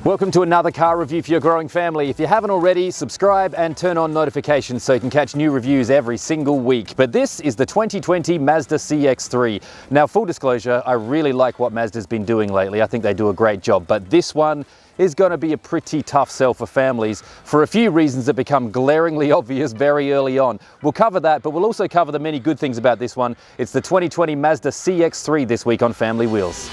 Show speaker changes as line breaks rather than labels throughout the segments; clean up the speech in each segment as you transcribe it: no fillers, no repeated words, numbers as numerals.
Welcome to another car review for your growing family. If you haven't already, subscribe and turn on notifications so you can catch new reviews every single week. But this is the 2020 Mazda CX-3. Now, full disclosure, I really like what Mazda's been doing lately. I think they do a great job, but this one is going to be a pretty tough sell for families for a few reasons that become glaringly obvious very early on. We'll cover that, but we'll also cover the many good things about this one. It's the 2020 Mazda CX-3 this week on Family Wheels.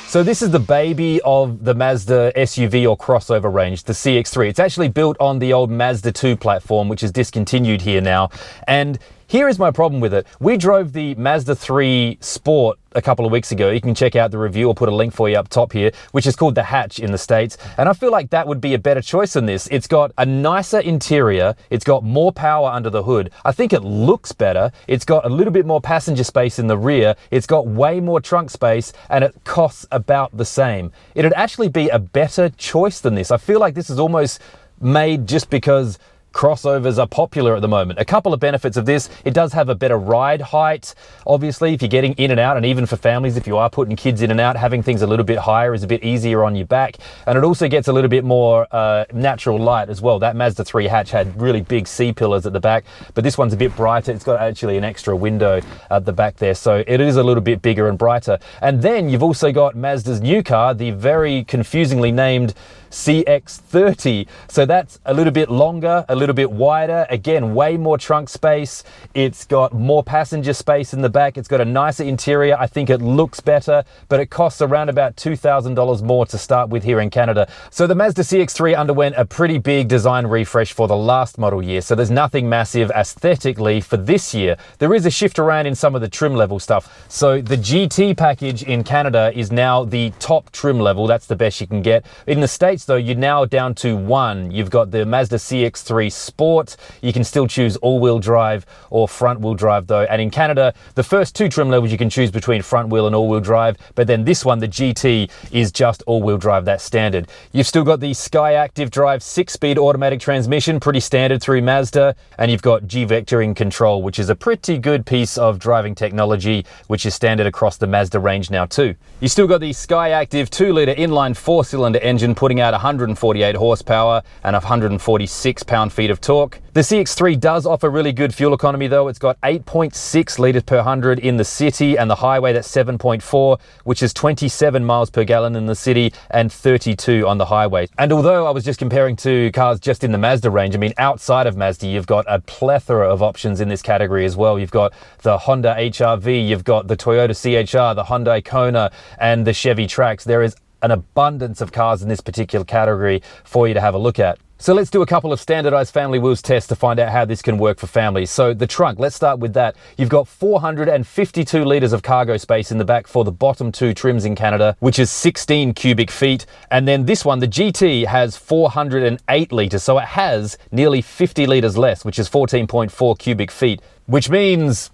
So this is the baby of the Mazda SUV or crossover range, the CX-3. It's actually built on the old Mazda 2 platform, which is discontinued here now. And here is my problem with it. We drove the Mazda 3 Sport a couple of weeks ago. You can check out the review. I'll put a link for you up top here, which is called the Hatch in the States. And I feel like that would be a better choice than this. It's got a nicer interior. It's got more power under the hood. I think it looks better. It's got a little bit more passenger space in the rear. It's got way more trunk space, and it costs about the same. It'd actually be a better choice than this. I feel like this is almost made just because crossovers are popular at the moment. A couple of benefits of this: it does have a better ride height. Obviously, if you're getting in and out, and even for families, if you are putting kids in and out, having things a little bit higher is a bit easier on your back. And it also gets a little bit more natural light as well. That Mazda 3 hatch had really big C-pillars at the back, but this one's a bit brighter. It's got actually an extra window at the back there, so it is a little bit bigger and brighter. And then you've also got Mazda's new car, the very confusingly named CX-30. So that's a little bit longer, a little bit wider, again, way more trunk space. It's got more passenger space in the back. It's got a nicer interior. I think it looks better, but it costs around about $2,000 more to start with here in Canada. So the Mazda CX-3 underwent a pretty big design refresh for the last model year. So there's nothing massive aesthetically for this year. There is a shift around in some of the trim level stuff. So the GT package in Canada is now the top trim level. That's the best you can get. In the States, though, you're now down to one. You've got the Mazda CX-3 Sport. You can still choose all-wheel drive or front-wheel drive, though. And in Canada, the first two trim levels you can choose between front-wheel and all-wheel drive, but then this one, the GT, is just all-wheel drive. That's standard. You've still got the Skyactiv Drive 6-speed automatic transmission, pretty standard through Mazda, and you've got G-vectoring control, which is a pretty good piece of driving technology, which is standard across the Mazda range now too. You still got the Skyactiv 2-litre inline 4-cylinder engine putting out 148 horsepower and 146 pound-feet of torque. The CX-3 does offer really good fuel economy, though. It's got 8.6 litres per 100 in the city, and the highway, that's 7.4, which is 27 miles per gallon in the city and 32 on the highway. And although I was just comparing to cars just in the Mazda range, I mean, outside of Mazda, you've got a plethora of options in this category as well. You've got the Honda HR-V, you've got the Toyota CHR, the Hyundai Kona, and the Chevy Trax. There is an abundance of cars in this particular category for you to have a look at. So let's do a couple of standardized Family Wheels tests to find out how this can work for families. So the trunk, let's start with that. You've got 452 litres of cargo space in the back for the bottom two trims in Canada, which is 16 cubic feet. And then this one, the GT, has 408 litres. So it has nearly 50 litres less, which is 14.4 cubic feet, which means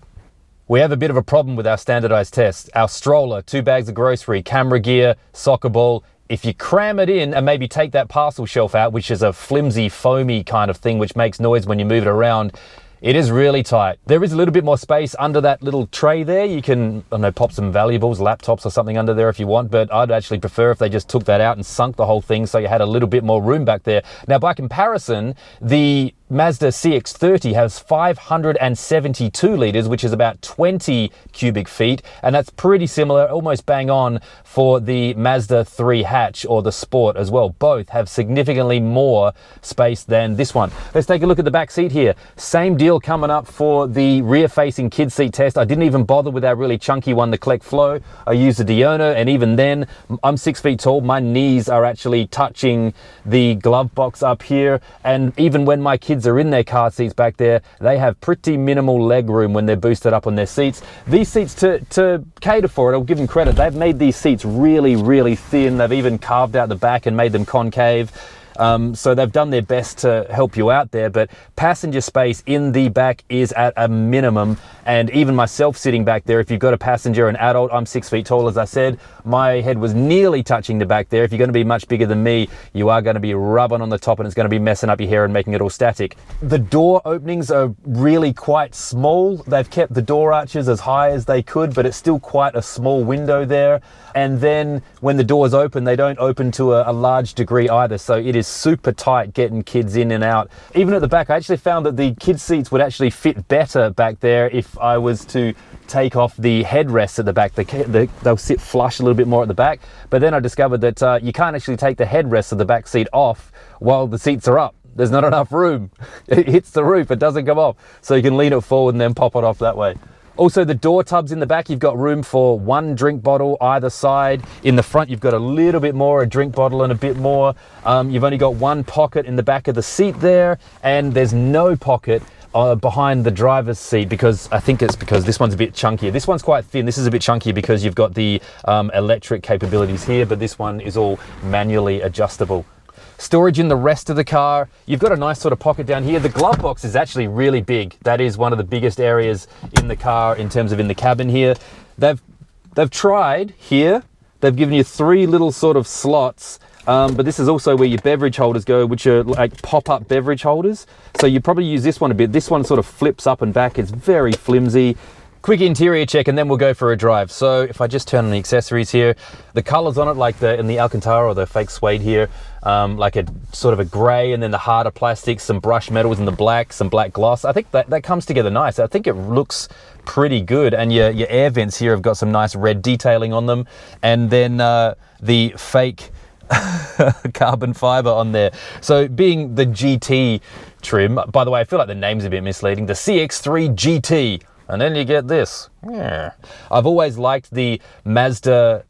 we have a bit of a problem with our standardized tests. Our stroller, 2 bags of grocery, camera gear, soccer ball. If you cram it in and maybe take that parcel shelf out, which is a flimsy, foamy kind of thing, which makes noise when you move it around, it is really tight. There is a little bit more space under that little tray there. You can, I don't know, pop some valuables, laptops or something under there if you want, but I'd actually prefer if they just took that out and sunk the whole thing so you had a little bit more room back there. Now, by comparison, the Mazda CX-30 has 572 litres, which is about 20 cubic feet, and that's pretty similar, almost bang on, for the Mazda 3 hatch or the Sport as well. Both have significantly more space than this one. Let's take a look at the back seat here. Same deal coming up for the rear-facing kid seat test. I didn't even bother with our really chunky one, the Collect Flow. I used the Diona, and even then, I'm 6 feet tall. My knees are actually touching the glove box up here, and even when my kids are in their car seats back there, they have pretty minimal leg room when they're boosted up on their seats. These seats, to cater for it, I'll give them credit, they've made these seats really, really thin. They've even carved out the back and made them concave. So they've done their best to help you out there, but passenger space in the back is at a minimum. And even myself sitting back there, if you've got a passenger, an adult, I'm 6 feet tall, as I said, my head was nearly touching the back there. If you're going to be much bigger than me, you are going to be rubbing on the top and it's going to be messing up your hair and making it all static. The door openings are really quite small. They've kept the door arches as high as they could, but it's still quite a small window there. And then when the doors open, they don't open to a large degree either. So it is super tight getting kids in and out. Even at the back, I actually found that the kids' seats would actually fit better back there if I was to take off the headrests at the back. They'll sit flush a little bit more at the back. But then I discovered that you can't actually take the headrests of the back seat off while the seats are up. There's not enough room. It hits the roof, it doesn't come off. So you can lean it forward and then pop it off that way. Also, the door tubs in the back, you've got room for one drink bottle either side. In the front, you've got a little bit more, a drink bottle and a bit more. You've only got one pocket in the back of the seat there, and there's no pocket behind the driver's seat, because I think it's because this one's a bit chunkier. This one's quite thin. This is a bit chunkier because you've got the electric capabilities here, but this one is all manually adjustable. Storage in the rest of the car, you've got a nice sort of pocket down here. The glove box is actually really big. That is one of the biggest areas in the car in terms of in the cabin here. They've tried here, they've given you 3 little sort of slots, but this is also where your beverage holders go, which are like pop-up beverage holders. So you probably use this one a bit. This one sort of flips up and back. It's very flimsy. Quick interior check and then we'll go for a drive. So if I just turn on the accessories here, the colors on it, like in the Alcantara or the fake suede here, like a sort of a gray, and then the harder plastics, some brushed metals in the black, some black gloss. I think that comes together nice. I think it looks pretty good. And your air vents here have got some nice red detailing on them. And then the fake carbon fiber on there. So being the GT trim, by the way, I feel like the name's a bit misleading, the CX-3 GT. And then you get this. Yeah. I've always liked the Mazda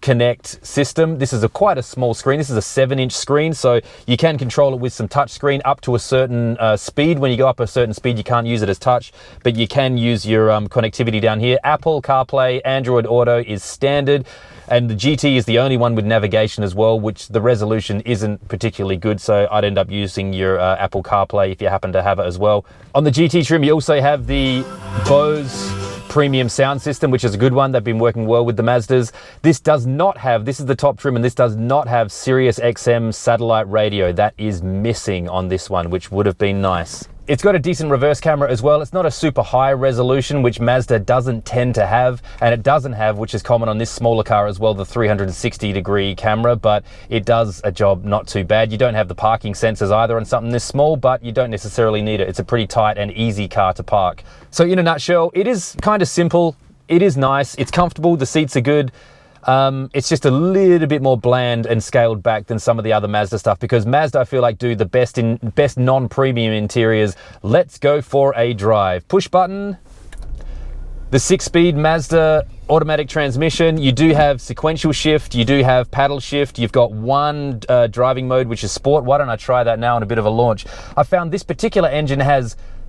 Connect system. This is quite a small screen. This is a 7-inch screen, so you can control it with some touch screen up to a certain speed. When you go up a certain speed, you can't use it as touch, but you can use your connectivity down here. Apple CarPlay, Android Auto is standard. And the GT is the only one with navigation as well, which the resolution isn't particularly good, so I'd end up using your Apple CarPlay if you happen to have it as well. On the GT trim, you also have the Bose premium sound system, which is a good one. They've been working well with the Mazdas. This does not have, this is the top trim, and this does not have Sirius XM satellite radio. That is missing on this one, which would have been nice. It's got a decent reverse camera as well. It's not a super high resolution, which Mazda doesn't tend to have, and it doesn't have, which is common on this smaller car as well, the 360-degree camera, but it does a job not too bad. You don't have the parking sensors either on something this small, but you don't necessarily need it. It's a pretty tight and easy car to park. So in a nutshell, it is kind of simple. It is nice. It's comfortable. The seats are good. It's just a little bit more bland and scaled back than some of the other Mazda stuff, because Mazda, I feel like, do the best non-premium interiors. Let's go for a drive. Push button. The 6-speed Mazda automatic transmission. You do have sequential shift. You do have paddle shift. You've got one driving mode, which is sport. Why don't I try that now in a bit of a launch? I found this particular engine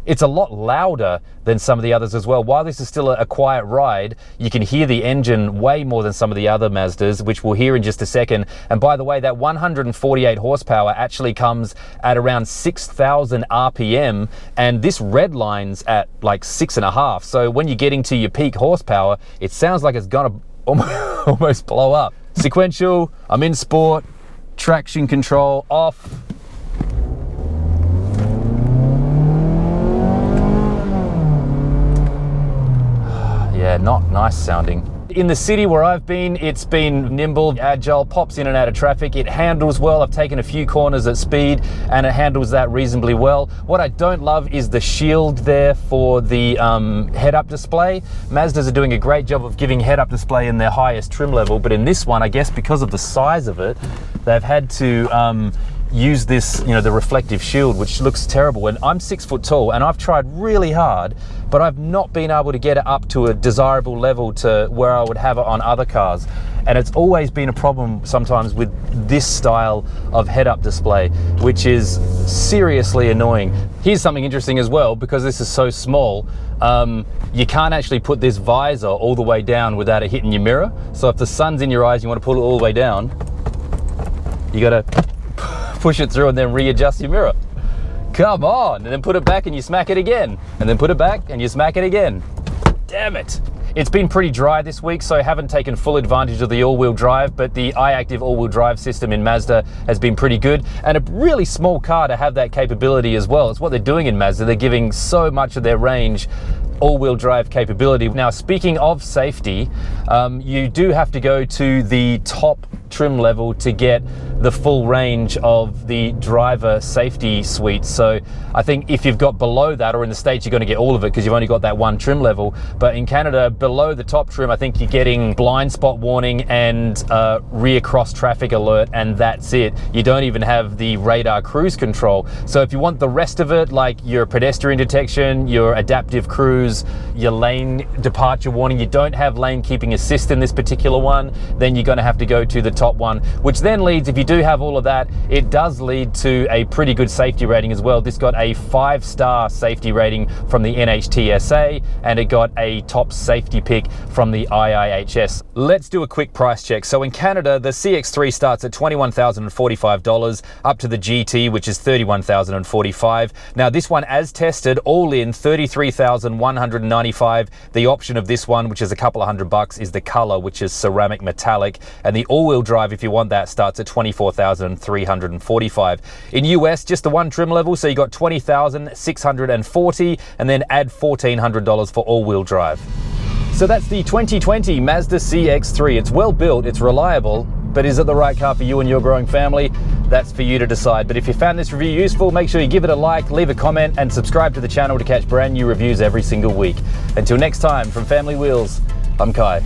it's a lot louder than some of the others as well. While this is still a quiet ride, you can hear the engine way more than some of the other Mazdas, which we'll hear in just a second. And by the way, that 148 horsepower actually comes at around 6,000 RPM, and this red line's at like 6.5. So when you're getting to your peak horsepower, it sounds like it's gonna almost blow up. Sequential, I'm in sport, traction control off. Yeah, not nice sounding. In the city where I've been, it's been nimble, agile, pops in and out of traffic. It handles well. I've taken a few corners at speed and it handles that reasonably well. What I don't love is the shield there for the head-up display. Mazdas are doing a great job of giving head-up display in their highest trim level, but in this one, I guess because of the size of it, they've had to use this, the reflective shield, which looks terrible. And I'm 6 foot tall and I've tried really hard, but I've not been able to get it up to a desirable level to where I would have it on other cars. And it's always been a problem sometimes with this style of head-up display, which is seriously annoying. Here's something interesting as well, because this is so small, you can't actually put this visor all the way down without it hitting your mirror. So if the sun's in your eyes, you want to pull it all the way down, you gotta push it through and then readjust your mirror. Come on, and then put it back and you smack it again. And then put it back and you smack it again. Damn it. It's been pretty dry this week, so I haven't taken full advantage of the all-wheel drive, but the iActive all-wheel drive system in Mazda has been pretty good, and a really small car to have that capability as well. It's what they're doing in Mazda. They're giving so much of their range all-wheel drive capability. Now, speaking of safety, you do have to go to the top trim level to get the full range of the driver safety suite. So I think if you've got below that, or in the States, you're going to get all of it because you've only got that one trim level. But in Canada, below the top trim, I think you're getting blind spot warning and rear cross traffic alert, and that's it. You don't even have the radar cruise control. So if you want the rest of it, like your pedestrian detection, your adaptive cruise, your lane departure warning, you don't have lane keeping assist in this particular one, then you're going to have to go to the top one, which then leads, if you do have all of that, it does lead to a pretty good safety rating as well. This got a 5-star safety rating from the NHTSA, and it got a top safety pick from the IIHS. Let's do a quick price check. So in Canada, the CX-3 starts at $21,045 up to the GT, which is $31,045. Now this one, as tested, all in $33,195. The option of this one, which is a couple of $100, is the color, which is ceramic metallic, and the all-wheel drive, if you want that, starts at $24,345. In US, just the one trim level, so you got $20,640, and then add $1,400 for all-wheel drive. So that's the 2020 Mazda CX-3. It's well built, it's reliable, but is it the right car for you and your growing family? That's for you to decide. But if you found this review useful, make sure you give it a like, leave a comment, and subscribe to the channel to catch brand new reviews every single week. Until next time, from Family Wheels, I'm Kai.